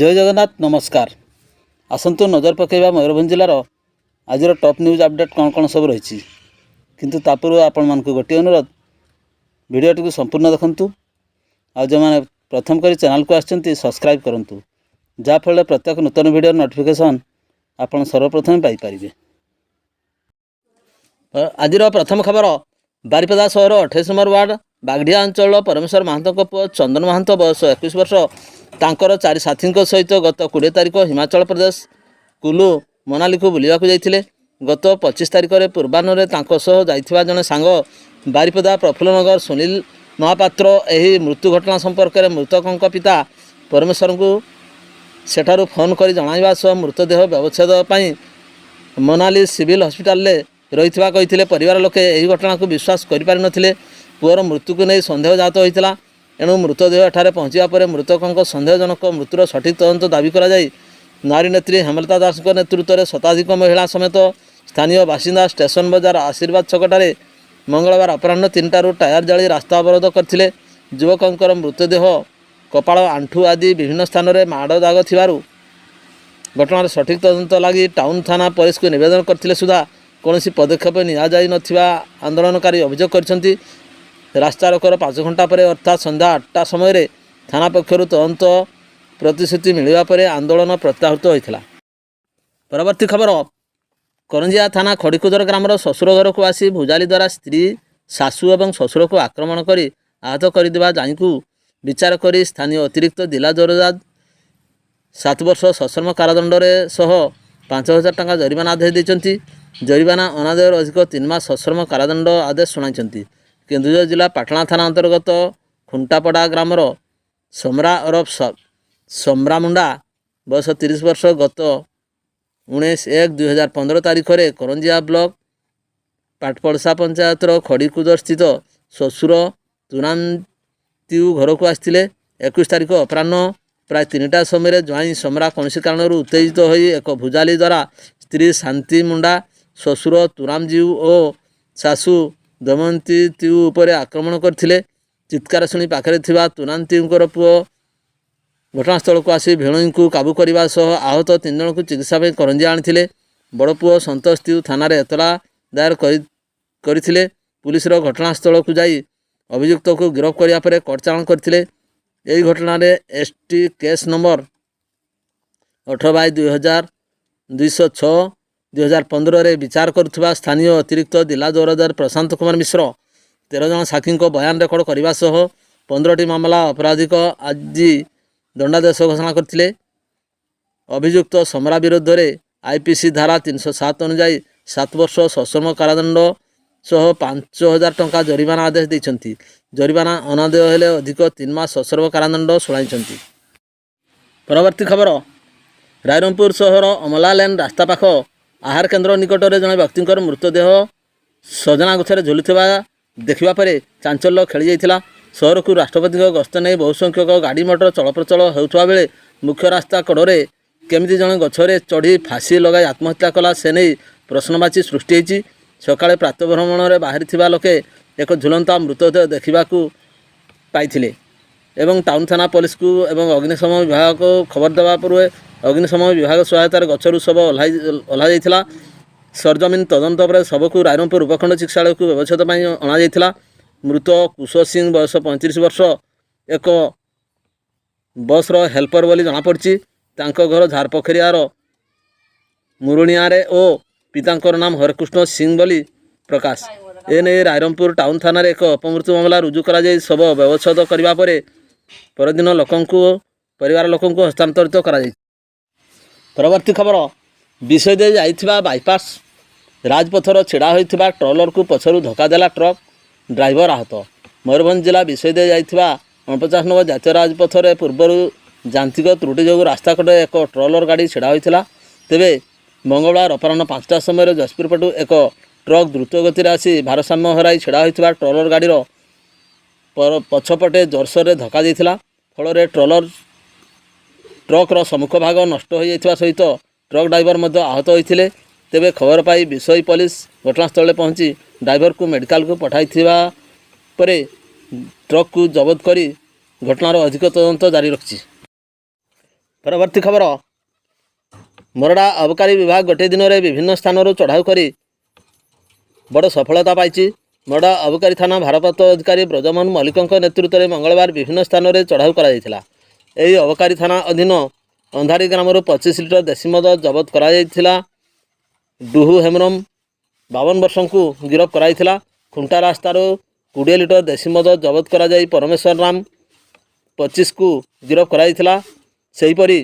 जय जगन्नाथ नमस्कार। आसतु नजर पकईवा मयूरभंज जिलार आज टॉप न्यूज अपडेट कौन कौन सब रही किंतु तापूर्व आपण मानक गोटे अनुरोध भिडियोटी को संपूर्ण देखंतु आ जो मैंने प्रथम कर चैनल को आछंती सब्सक्राइब करंतु जाफल प्रत्येक नूतन वीडियो नोटिफिकेशन आपण सर्वप्रथम पाई परिबे। आज प्रथम खबर बारिपदा सहर 28 नंबर वार्ड बागढ़िया अंचल परमेश्वर महांतो पुओ चंदन महांतो बयस 21 वर्ष तांकर चारि साथी सहित गत 20 तारिख हिमाचल प्रदेश कुल्लू मनाली को बुलाक जाते। गत 25 तारिख में पूर्वाह्न जाइथिबा जने सांग बारिपदा प्रफुल्लनगर सुनील महापात्र यही मृत्यु घटना संपर्क में मृतकों पिता परमेश्वर को सेठारु फोन कर जणाइबा सह मृतदेह व्यवच्छेद पई मनाली सिविल हॉस्पिटल रही कही परिवार लोके यही घटना को विश्वास करें। पुअर मृत्यु को नहीं सन्देह जात होता एणु मृतदेह एठारे पहुँचा पर मृतकों सन्देहजनक मृत्युर सठिक तदंत दाबी कर नारी नेत्री हेमलता दास नेतृत्व में शताधिक महिला समेत स्थानीय बासिंदा स्टेशन बजार आशीर्वाद छकटारे मंगलवार अपराह्न 3टारू टायर जाली रास्ता अवरोध करते। युवकों मृतदेह कपाल आंठू आदि विभिन्न स्थान में माड़ दाग थिबारु घटनार सठिक तदंत लगी टाउन थाना पुलिस को निवेदन करथिले सुधा कौन पदक्षेप नियाजाई नथिबा आंदोलनकारी अभियोग करछंती। रास्ता रोकर 5 घंटा पर अर्थात संध्या 8टा समय थाना पक्षर तदंत प्रतिश्रुति मिलवा पर आंदोलन प्रत्याहृत होता। परवर्ती खबर करंजिया थाना खड़ीकुदर ग्रामर शशुर घर को आसी भुजाली द्वारा स्त्री शाशु और शशुर को आक्रमण कर आहत करदेवा जाई को विचार कर स्थानीय अतिरिक्त जिला जजराज 7 वर्ष सश्रम कारादंड सह 5,000 टंका जरिमाना आदेश देते। जरिमाना अनादायर अधिक 3 मास सश्रम कारादंड आदेश शुणाई। केन्दुझर जिला पाटणा थाना अंतर्गत खुंटापड़ा ग्रामर सम्रा अरफ सम्रा मुंडा बयस 30 वर्ष गत 19/1/2015 तारीख में करंजिया ब्लॉक पाटपड़सा पंचायत खड़ीकुदर स्थित शशुर तुरांतिउ घर को आसते। 21 तारीख अपराह्न प्राय 3टा समय ज्वाई सम्रा कौन कारण उत्तेजित हो एक भुजाली द्वारा स्त्री शांति मुंडा शशुर तुरामजीव और शाशु दमयंती तीउ उपर आक्रमण करथिले। चित्कार शुणी पाखरे थिबा तुरांतीउंकर पुओ घटनास्थल को आसी भेणई को काबू करने सह आहत 3 जन को चिकित्सा करंजिया आनी। बड़ पुओ संतोष तीउ थाना एतला दायर करथिले। पुलिस घटनास्थल को जाई अभियुक्त को गिरफ्त करने पर कोर्ट चालाण करथिले। यही घटना ST केस नंबर 18/206/2015 रे विचार करुवा स्थानीय अतिरिक्त जिला जजराज प्रशांत कुमार मिश्र 13 जन साक्षी बयान रेकर्ड करने सह 15टी मामला आपराधिक आज दंडादेश घोषणा करथिले। अभियुक्त सम्रा विरुद्ध में IPC धारा 307 अनुजाई 7 वर्ष सश्रम कारादंड सह 5,000 टंका जरिमाना आदेश देइछंती। जरिमाना अनादेय हेले अधिक 3 मास सश्रम कारादंड शुणाइछंती। परवर्ती खबर रायरंगपुर सहर अमला लेन रास्ता पाख आहार केन्द्र निकट में जड़े व्यक्ति मृतदेह सजना गछरे झुलुवा देखा पर चांचल्य खेली जाइथिला। सहर को राष्ट्रपति गस्त नहीं बहु संख्यक गाड़ी मोटर चलप्रचल होता बेले मुख्य रास्ता कड़े केमिति जड़े गछरे चढ़ी फाँसी लगाई आत्महत्या कला से नहीं प्रश्नवाची सृष्टि होती। सकाळे प्रातःभ्रमण में बाहरी थिबा लोके एक झुलंता मृतदेह देखा पाइथिले एवं टाउन थाना पुलिस को एवं अग्निशम विभाग को खबर देवा पूर्व अग्निशम विभाग सहायतार गचरू शव ओह्ला जाइथिला। सरजमीन तदंत पर शव को रायरंगपुर उपखंड चिकित्सालय को व्यवच्छेद अणा जाइथिला। मृत कुश सिंह बयस 35 वर्ष एक बसर हेल्पर बोली जनापड़ी। घर झारपोखरियार मुरुणियारे और पितांकर नाम हरकृष्ण सिंह बोली प्रकाश। एने रायरंगपुर टाउन थाना एक अपमृत्यु मामला रुजु करा जाय शव व्यवच्छेद करने परदिन परिवार लोकों को हस्तांतरित करा जाय। परवर्ती खबर विषय दे जाइथिबा बाईपास राजपथर छिड़ा होइथिबा ट्रॉलर को पछरु धक्का देला ट्रक ड्राइवर आहत। मयूरभंज जिला विषय दे जाइथिबा 49 नंबर जातीय राजपथर पूर्वर जांत्रिक त्रुटि जो रास्ता कड़े एक ट्रॉलर गाड़ी छिड़ा होइथिला। तेबे मंगलवार अपराह्न 5टा समय जसपुर पटु एक ट्रक द्रुत गति आसी भारसाम्य हराई छिड़ा होइथिबा ट्रॉलर गाड़ीर पछपटे जोरसोर धक्का देइथिला। फल ट्रक्र सम्मुख भाग नष्ट हो जाइथिबा सहित ट्रक ड्राइवर मध्य आहत होइथिले। तेबे खबर पाई विषय पुलिस घटनास्थल पहुंची ड्राइवर को मेडिकल को पठाइथिबा परे ट्रक को जबत करी घटनार अधिक तदंत जारी रखिछि। ପରବର୍ତ୍ତୀ ଖବର ମୋରଡ଼ା ଅବକାରୀ ବିଭାଗ ଗୋଟିଏ ଦିନରେ ବିଭିନ୍ନ ସ୍ଥାନରୁ ଚଢ଼ାଉ କରି ବଡ଼ ସଫଳତା ପାଇଛି। ମୋରଡ଼ା ଅବକାରୀ ଥାନା ଭାରପ୍ରାପ୍ତ ଅଧିକାରୀ ବ୍ରଜମୋହନ ମଲ୍ଲିକଙ୍କ ନେତୃତ୍ୱରେ ମଙ୍ଗଳବାର ବିଭିନ୍ନ ସ୍ଥାନରେ ଚଢ଼ାଉ କରାଯାଇଥିଲା। ଏହି ଅବକାରୀ ଥାନା ଅଧୀନ ଅନ୍ଧାଡ଼ି ଗ୍ରାମରୁ 25 ଲିଟର ଦେଶୀ ମଦ ଜବତ କରାଯାଇଥିଲା। ଡୁହୁ ହେମରମ 52 ବର୍ଷଙ୍କୁ ଗିରଫ କରାଯାଇଥିଲା। ଖୁଣ୍ଟା ରାସ୍ତାରୁ 20 ଲିଟର ଦେଶୀ ମଦ ଜବତ କରାଯାଇ ପରମେଶ୍ୱର ରାମ 25କୁ ଗିରଫ କରାଯାଇଥିଲା। ସେହିପରି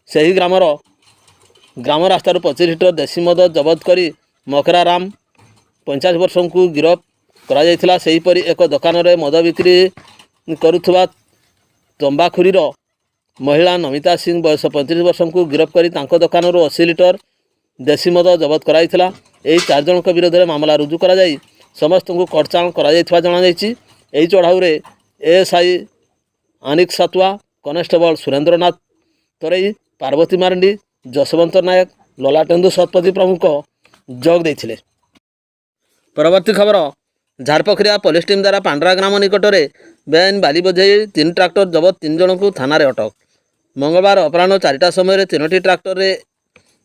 ସେହି ଗ୍ରାମ ରାସ୍ତାରୁ 25 ଲିଟର ଦେଶୀ ମଦ ଜବତ କରି ମକରା ରାମ 50 ବର୍ଷଙ୍କୁ ଗିରଫ କରାଯାଇଥିଲା। ସେହିପରି ଏକ ଦୋକାନରେ ମଦ ବିକ୍ରି କରୁଥିବା ତମ୍ବାଖୁରିର ମହିଳା ନମିତା ସିଂ ବୟସ 35 ବର୍ଷଙ୍କୁ ଗିରଫ କରି ତାଙ୍କ ଦୋକାନରୁ 80 ଲିଟର ଦେଶୀ ମଦ ଜବତ କରାଯାଇଥିଲା। ଏହି 4 ଜଣଙ୍କ ବିରୋଧରେ ମାମଲା ରୁଜୁ କରାଯାଇ ସମସ୍ତଙ୍କୁ କୋର୍ଟ ଚାଲାଣ କରାଯାଇଥିବା ଜଣାଯାଇଛି। ଏହି ଚଢ଼ାଉରେ ଏଏସ୍ଆଇ ଆନିକ ସାତୁଆ, କନେଷ୍ଟବଳ ସୁରେନ୍ଦ୍ରନାଥ ତରେଇ, ପାର୍ବତୀ ମାର୍ଣ୍ଡି, ଯଶବନ୍ତ ନାୟକ, ଲଲାଟେନ୍ଦୁ ଶତପଥୀ ପ୍ରମୁଖ ଯୋଗ ଦେଇଥିଲେ। ପରବର୍ତ୍ତୀ ଖବର ଝାରପୋଖରିଆ ପୋଲିସ ଟିମ୍ ଦ୍ୱାରା ପାଣ୍ଡରା ଗ୍ରାମ ନିକଟରେ ବେଆଇନ ବାଲି ବୋଝେଇ 3 ଟ୍ରାକ୍ଟର ଜବତ 3 ଜଣଙ୍କୁ ଥାନାରେ ଅଟକ। ମଙ୍ଗଳବାର ଅପରାହ୍ନ 4ଟା ସମୟରେ 3ଟି ଟ୍ରାକ୍ଟରରେ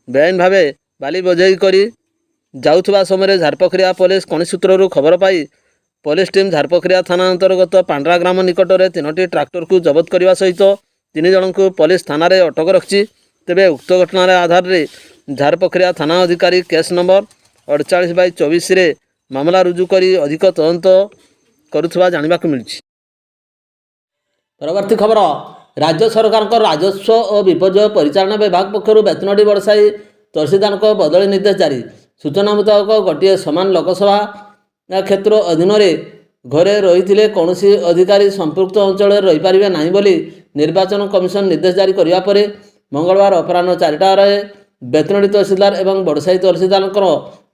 ବେଆଇନ ଭାବେ ବାଲି ବୋଝେଇ କରି ଯାଉଥିବା ସମୟରେ ଝାରପୋଖରିଆ ପୋଲିସ କୌଣସି ସୂତ୍ରରୁ ଖବର ପାଇ ପୋଲିସ ଟିମ୍ ଝାରପୋଖରିଆ ଥାନା ଅନ୍ତର୍ଗତ ପାଣ୍ଡରା ଗ୍ରାମ ନିକଟରେ 3ଟି ଟ୍ରାକ୍ଟରକୁ ଜବତ କରିବା ସହିତ 3 ଜଣଙ୍କୁ ପୋଲିସ ଥାନାରେ ଅଟକ ରଖିଛି। ତେବେ ଉକ୍ତ ଘଟଣାର ଆଧାରରେ ଝାରପୋଖରିଆ ଥାନା ଅଧିକାରୀ କେସ୍ ନମ୍ବର 48/24ରେ ମାମଲା ରୁଜୁ କରି ଅଧିକ ତଦନ୍ତ କରୁଥିବା ଜାଣିବାକୁ ମିଳିଛି। ପରବର୍ତ୍ତୀ ଖବର ରାଜ୍ୟ ସରକାରଙ୍କ ରାଜସ୍ୱ ଓ ବିପର୍ଯ୍ୟୟ ପରିଚାଳନା ବିଭାଗ ପକ୍ଷରୁ ବେତନଟୀ ବଡ଼ସାହି ତହସିଲଦାରଙ୍କ ବଦଳି ନିର୍ଦ୍ଦେଶ ଜାରି। ସୂଚନା ମୁତାବକ ଗୋଟିଏ ସମାନ ଲୋକସଭା କ୍ଷେତ୍ର ଅଧୀନରେ ଘରେ ରହିଥିଲେ କୌଣସି ଅଧିକାରୀ ସମ୍ପୃକ୍ତ ଅଞ୍ଚଳରେ ରହିପାରିବେ ନାହିଁ ବୋଲି ନିର୍ବାଚନ କମିଶନ ନିର୍ଦ୍ଦେଶ ଜାରି କରିବା ପରେ ମଙ୍ଗଳବାର ଅପରାହ୍ନ 4ଟାରେ ବେତନଟୀ ତହସିଲଦାର ଏବଂ ବଡ଼ସାହି ତହସିଲଦାରଙ୍କର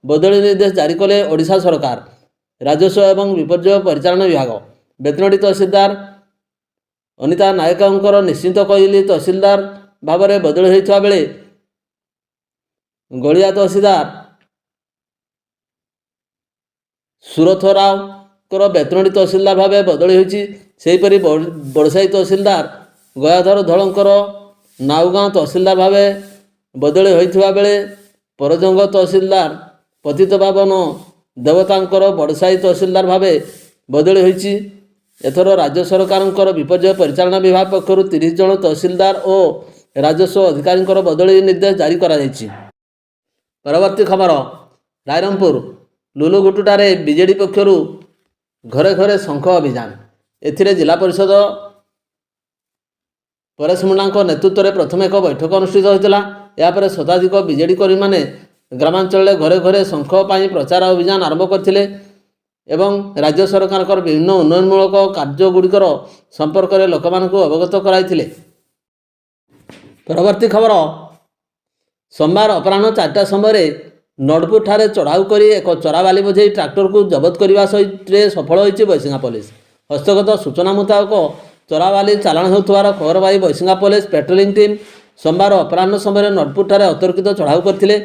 ବଦଳି ନିର୍ଦ୍ଦେଶ ଜାରି କଲେ ଓଡ଼ିଶା ସରକାର ରାଜସ୍ୱ ଏବଂ ବିପର୍ଯ୍ୟୟ ପରିଚାଳନା ବିଭାଗ। ବେତନଟୀ ତହସିଲଦାର ଅନିତା ନାୟକଙ୍କର ନିଶ୍ଚିତ କୋଇଲି ତହସିଲଦାର ଭାବରେ ବଦଳି ହୋଇଥିବା ବେଳେ ଗଳିଆ ତହସିଲଦାର ସୁରଥ ରାଓଙ୍କର ବେତନଟୀ ତହସିଲଦାର ଭାବେ ବଦଳି ହୋଇଛି। ସେହିପରି ବଡ଼ସାହି ତହସିଲଦାର ଗୟାଧର ଧଳଙ୍କର ନାଉଗାଁ ତହସିଲଦାର ଭାବେ ବଦଳି ହୋଇଥିବା ବେଳେ ପରଜଙ୍ଗ ତହସିଲଦାର ପତିତପାବନ ଦେବତାଙ୍କର ବଡ଼ସାହି ତହସିଲଦାର ଭାବେ ବଦଳି ହୋଇଛି। ଏଥର ରାଜ୍ୟ ସରକାରଙ୍କର ବିପର୍ଯ୍ୟୟ ପରିଚାଳନା ବିଭାଗ ପକ୍ଷରୁ 30 ଜଣ ତହସିଲଦାର ଓ ରାଜସ୍ୱ ଅଧିକାରୀଙ୍କର ବଦଳି ନିର୍ଦ୍ଦେଶ ଜାରି କରାଯାଇଛି। ପରବର୍ତ୍ତୀ ଖବର ରାଇରଙ୍ଗପୁର ଲୁଲୁଗୁଟୁଟାରେ ବିଜେଡି ପକ୍ଷରୁ ଘରେ ଘରେ ଶଙ୍ଖ ଅଭିଯାନ। ଏଥିରେ ଜିଲ୍ଲା ପରିଷଦ ପରେଶ ମୁଣ୍ଡାଙ୍କ ନେତୃତ୍ୱରେ ପ୍ରଥମେ ଏକ ବୈଠକ ଅନୁଷ୍ଠିତ ହୋଇଥିଲା। ଏହାପରେ ଶତାଧିକ ବିଜେଡି କର୍ମୀମାନେ ଗ୍ରାମାଞ୍ଚଳରେ ଘରେ ଘରେ ଶଙ୍ଖ ପାଇଁ ପ୍ରଚାର ଅଭିଯାନ ଆରମ୍ଭ କରିଥିଲେ ଏବଂ ରାଜ୍ୟ ସରକାରଙ୍କର ବିଭିନ୍ନ ଉନ୍ନୟନମୂଳକ କାର୍ଯ୍ୟଗୁଡ଼ିକର ସମ୍ପର୍କରେ ଲୋକମାନଙ୍କୁ ଅବଗତ କରାଇଥିଲେ। ପରବର୍ତ୍ତୀ ଖବର ସୋମବାର ଅପରାହ୍ନ 4ଟା ସମୟରେ ନଡ଼ପୁର ଠାରେ ଚଢ଼ାଉ କରି ଏକ ଚୋରାବାଲି ବୋଝେଇ ଟ୍ରାକ୍ଟରକୁ ଜବତ କରିବା ସହିତ ସଫଳ ହୋଇଛି ବୈଶିଙ୍ଗା ପୋଲିସ। ହସ୍ତଗତ ସୂଚନା ମୁତାବକ ଚୋରାବାଲି ଚାଲାଣ ହେଉଥିବାର ଖବର ପାଇ ବୈଶିଙ୍ଗା ପୋଲିସ ପେଟ୍ରୋଲିଂ ଟିମ୍ ସୋମବାର ଅପରାହ୍ନ ସମୟରେ ନଡ଼ପୁର ଠାରେ ଅତର୍କିତ ଚଢ଼ାଉ କରିଥିଲେ।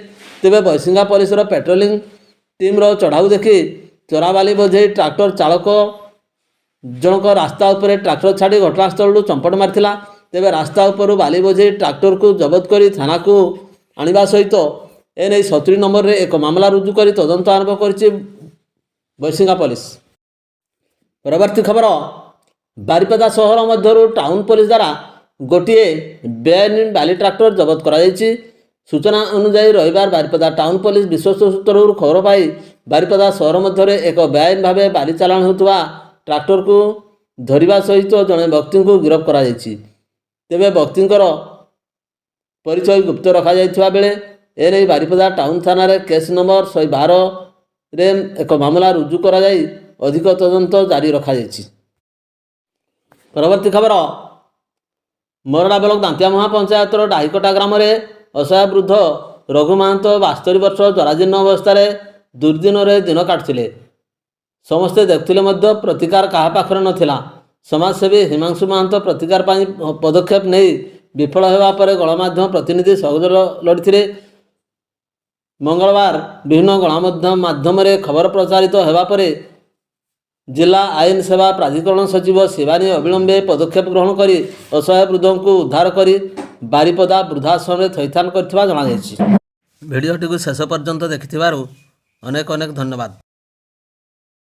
ତେବେ ବୈଶିଙ୍ଗା ପୋଲିସର ପେଟ୍ରୋଲିଂ ଟିମ୍ର ଚଢ଼ାଉ ଦେଖି ଚୋରାବାଲି ବୋଝେଇ ଟ୍ରାକ୍ଟର ଚାଳକ ଜଣକ ରାସ୍ତା ଉପରେ ଟ୍ରାକ୍ଟର ଛାଡ଼ି ଘଟଣାସ୍ଥଳରୁ ଚମ୍ପଟ ମାରିଥିଲା। ତେବେ ରାସ୍ତା ଉପରୁ ବାଲି ବୋଝେଇ ଟ୍ରାକ୍ଟରକୁ ଜବତ କରି ଥାନାକୁ ଆଣିବା ସହିତ ଏନେଇ 70 ନମ୍ବରରେ ଏକ ମାମଲା ରୁଜୁ କରି ତଦନ୍ତ ଆରମ୍ଭ କରିଛି ବୈଶିଙ୍ଗା ପୋଲିସ। ପରବର୍ତ୍ତୀ ଖବର ବାରିପଦା ସହର ମଧ୍ୟରୁ ଟାଉନ ପୋଲିସ ଦ୍ୱାରା ଗୋଟିଏ ବେଆଇନ ବାଲି ଟ୍ରାକ୍ଟର ଜବତ କରାଯାଇଛି। ସୂଚନା ଅନୁଯାୟୀ ରବିବାର ବାରିପଦା ଟାଉନ ପୋଲିସ ବିଶ୍ୱସ୍ତ ସୂତ୍ରରୁ ଖବର ପାଇ ବାରିପଦା ସହର ମଧ୍ୟରେ ଏକ ବେଆଇନ ଭାବେ ବାଲି ଚାଲାଣ ହେଉଥିବା ଟ୍ରାକ୍ଟରକୁ ଧରିବା ସହିତ ଜଣେ ବ୍ୟକ୍ତିଙ୍କୁ ଗିରଫ କରାଯାଇଛି। ତେବେ ବ୍ୟକ୍ତିଙ୍କର ପରିଚୟ ଗୁପ୍ତ ରଖାଯାଇଥିବା ବେଳେ ଏନେଇ ବାରିପଦା ଟାଉନ ଥାନାରେ କେସ୍ ନମ୍ବର 112ରେ ଏକ ମାମଲା ରୁଜୁ କରାଯାଇ ଅଧିକ ତଦନ୍ତ ଜାରି ରଖାଯାଇଛି। ପରବର୍ତ୍ତୀ ଖବର ମୋରଡ଼ା ବ୍ଲକ ଦାନ୍ତିଆମୁହାଁ ପଞ୍ଚାୟତର ଡାହିକଟା ଗ୍ରାମରେ ଅସହାୟ ବୃଦ୍ଧ ରଘୁ ମହାନ୍ତ 72 ବର୍ଷ ଜରାଜୀର୍ଣ୍ଣ ଅବସ୍ଥାରେ ଦୁର୍ଦ୍ଦିନରେ ଦିନ କାଟୁଥିଲେ। ସମସ୍ତେ ଦେଖୁଥିଲେ ମଧ୍ୟ ପ୍ରତିକାର କାହା ପାଖରେ ନଥିଲା। ସମାଜସେବୀ ହିମାଂଶୁ ମହାନ୍ତ ପ୍ରତିକାର ପାଇଁ ପଦକ୍ଷେପ ନେଇ ବିଫଳ ହେବା ପରେ ଗଣମାଧ୍ୟମ ପ୍ରତିନିଧି ସହଯୋଗ ଲୋଡ଼ିଥିଲେ। ମଙ୍ଗଳବାର ବିଭିନ୍ନ ଗଣମାଧ୍ୟମରେ ଖବର ପ୍ରଚାରିତ ହେବା ପରେ जिला आईन सेवा प्राधिकरण सचिव शिवानी अविलंबे पदक्षेप ग्रहण कर असहाय वृद्ध को उद्धार कर बारिपदा वृद्धाश्रम थैथान कर भिडियोटी को शेष पर्यंत देखि अनेक अनेक धन्यवाद।